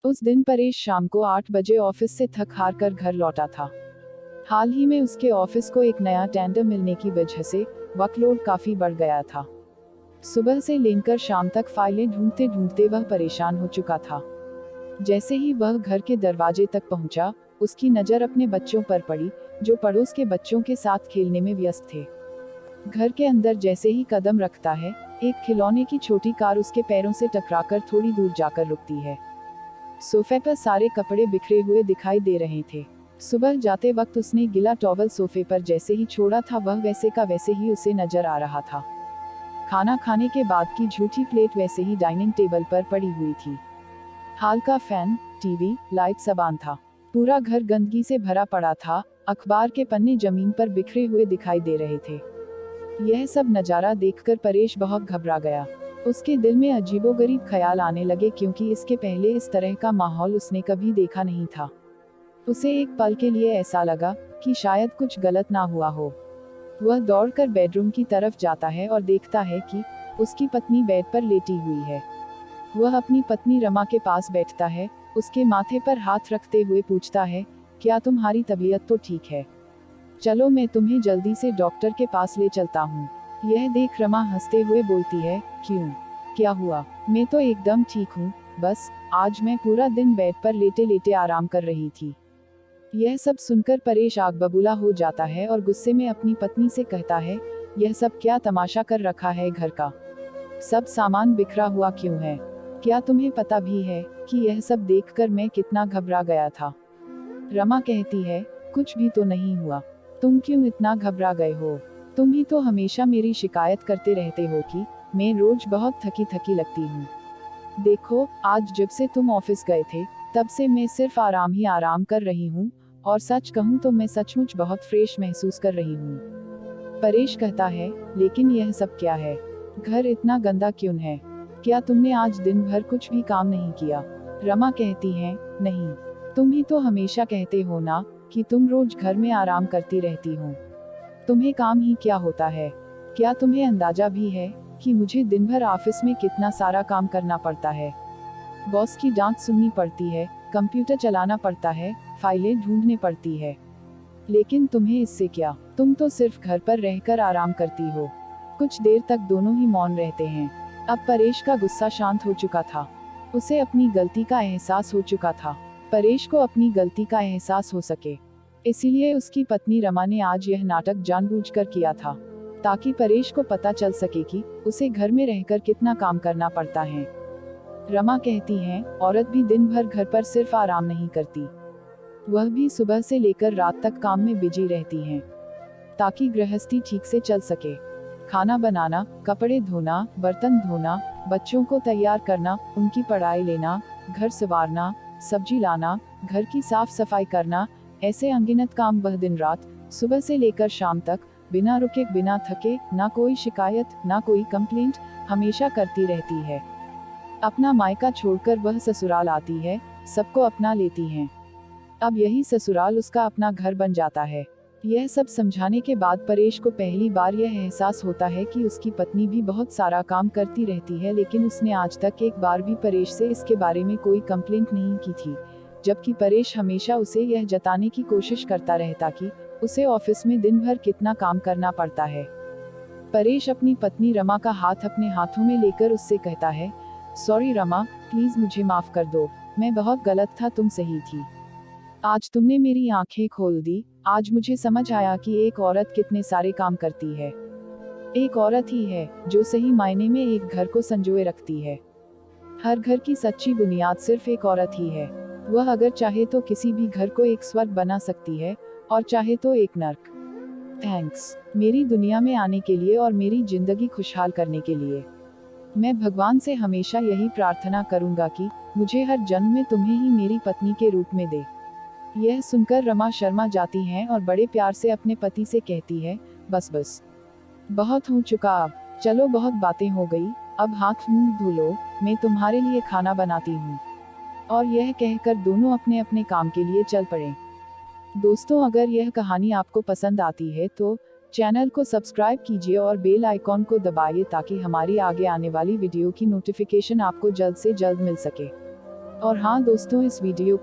उस दिन परेश शाम को 8 बजे ऑफिस से थक हार कर घर लौटा था। हाल ही में उसके ऑफिस को एक नया टेंडर मिलने की वजह से वर्कलोड काफी बढ़ गया था। सुबह से लेकर शाम तक फाइलें ढूंढते ढूंढते वह परेशान हो चुका था। जैसे ही वह घर के दरवाजे तक पहुंचा, उसकी नजर अपने बच्चों पर पड़ी, जो पड़ोस के बच्चों के साथ खेलने में व्यस्त थे। घर के अंदर जैसे ही कदम रखता है, एक खिलौने की छोटी कार उसके पैरों से टकराकर थोड़ी दूर जाकर रुकती है। सोफे पर सारे कपड़े बिखरे हुए दिखाई दे रहे थे। सुबह जाते वक्त उसने गीला टॉवल सोफे पर जैसे ही छोड़ा था, वह वैसे का वैसे ही उसे नजर आ रहा था। खाना खाने के बाद की झूठी प्लेट वैसे ही डाइनिंग टेबल पर पड़ी हुई थी। हाल का फैन, टीवी, लाइट सब ऑन था। पूरा घर गंदगी से भरा पड़ा था। अखबार के पन्ने जमीन पर बिखरे हुए दिखाई दे रहे थे। यह सब नजारा देखकर परेश बहुत घबरा गया। उसके दिल में अजीबोगरीब ख्याल आने लगे, क्योंकि इसके पहले इस तरह का माहौल उसने कभी देखा नहीं था। उसे एक पल के लिए ऐसा लगा कि शायद कुछ गलत ना हुआ हो। वह दौड़कर बेडरूम की तरफ जाता है और देखता है कि उसकी पत्नी बेड पर लेटी हुई है। वह अपनी पत्नी रमा के पास बैठता है, उसके माथे पर हाथ रखते हुए पूछता है, क्या तुम्हारी तबीयत तो ठीक है? चलो मैं तुम्हें जल्दी से डॉक्टर के पास ले चलता हूँ। यह देख रमा हंसते हुए बोलती है, क्यों? क्या हुआ? मैं तो एकदम ठीक हूँ, बस आज मैं पूरा दिन बेड पर लेटे लेटे आराम कर रही थी। यह सब सुनकर परेश आग बबूला हो जाता है और गुस्से में अपनी पत्नी से कहता है, यह सब क्या तमाशा कर रखा है घर का? सब सामान बिखरा हुआ क्यों है? क्या तुम्हें पता भी है कि यह सब देखकर मैं कितना घबरा गया था? रमा कहती है, कुछ भी तो नहीं हुआ। तुम क्यों इतना घबरा गए हो? तुम ही तो हमेशा मेरी शिकायत करते रहते हो कि मैं रोज बहुत थकी थकी लगती हूँ। देखो, आज जब से तुम ऑफिस गए थे, तब से मैं सिर्फ आराम ही आराम कर रही हूँ, और सच कहूँ तो मैं सचमुच बहुत फ्रेश महसूस कर रही हूँ। परेश कहता है, लेकिन यह सब क्या है? घर इतना गंदा क्यों है? क्या तुमने आज दिन भर कुछ भी काम नहीं किया? रमा कहती है, नहीं, तुम ही तो हमेशा कहते हो ना कि तुम रोज घर में आराम करती रहती हो। तुम्हें काम ही क्या होता है? क्या तुम्हें अंदाजा भी है कि मुझे दिन भर ऑफिस में कितना सारा काम करना पड़ता है? बॉस की डांट सुननी पड़ती है, कंप्यूटर चलाना पड़ता है, फाइलें ढूंढनी पड़ती है। लेकिन तुम्हें इससे क्या? तुम तो सिर्फ घर पर रहकर आराम करती हो। कुछ देर तक दोनों ही मौन रहते हैं। अब परेश का गुस्सा शांत हो चुका था। उसे अपनी गलती का एहसास हो चुका था। परेश को अपनी गलती का एहसास हो सके, इसीलिए उसकी पत्नी रमा ने आज यह नाटक जानबूझकर किया था, ताकि परेश को पता चल सके कि उसे घर में रहकर कितना काम करना पड़ता है। रमा कहती है, औरत भी दिन भर घर पर सिर्फ आराम नहीं करती, वह भी सुबह से लेकर रात तक काम में बिजी रहती हैं, ताकि गृहस्थी ठीक से चल सके। खाना बनाना, कपड़े धोना, बर्तन धोना, बच्चों को तैयार करना, उनकी पढ़ाई लेना, घर संवारना, सब्जी लाना, घर की साफ सफाई करना, ऐसे अनगिनत काम वह दिन रात, सुबह से लेकर शाम तक, बिना रुके बिना थके, ना कोई शिकायत, ना कोई कंप्लेंट, हमेशा करती रहती है। अपना मायका छोड़कर वह ससुराल आती है, सबको अपना लेती हैं। अब यही ससुराल उसका अपना घर बन जाता है। यह सब समझाने के बाद परेश को पहली बार यह एहसास होता है कि उसकी पत्नी भी बहुत सारा काम करती रहती है, लेकिन उसने आज तक एक बार भी परेश से इसके बारे में कोई कंप्लेंट नहीं की थी, जबकि परेश हमेशा उसे यह जताने की कोशिश करता रहता कि उसे ऑफिस में दिन भर कितना काम करना पड़ता है। परेश अपनी पत्नी रमा का हाथ अपने हाथों में लेकर उससे कहता है, सॉरी रमा, प्लीज मुझे माफ कर दो, मैं बहुत गलत था, तुम सही थी। आज तुमने मेरी आंखें खोल दी। आज मुझे समझ आया कि एक औरत कितने सारे काम करती है। एक औरत ही है जो सही मायने में एक घर को संजोए रखती है। हर घर की सच्ची बुनियाद सिर्फ एक औरत ही है। वह अगर चाहे तो किसी भी घर को एक स्वर्ग बना सकती है, और चाहे तो एक नर्क। थैंक्स, मेरी दुनिया में आने के लिए और मेरी जिंदगी खुशहाल करने के लिए। मैं भगवान से हमेशा यही प्रार्थना करूंगा कि मुझे हर जन्म में तुम्हें ही मेरी पत्नी के रूप में दे। यह सुनकर रमा शर्मा जाती हैं और बड़े प्यार से अपने पति से कहती है, बस बस, बहुत हो चुका, अब चलो, बहुत बातें हो गई, अब हाथ मुंह धो लो, मैं तुम्हारे लिए खाना बनाती हूँ। और यह कहकर दोनों अपने अपने काम के लिए चल पड़े। दोस्तों, अगर यह कहानी आपको पसंद आती है तो चैनल को सब्सक्राइब कीजिए और बेल आइकॉन को दबाइए, ताकि हमारी आगे आने वाली वीडियो की नोटिफिकेशन आपको जल्द से जल्द मिल सके। और हाँ दोस्तों, इस वीडियो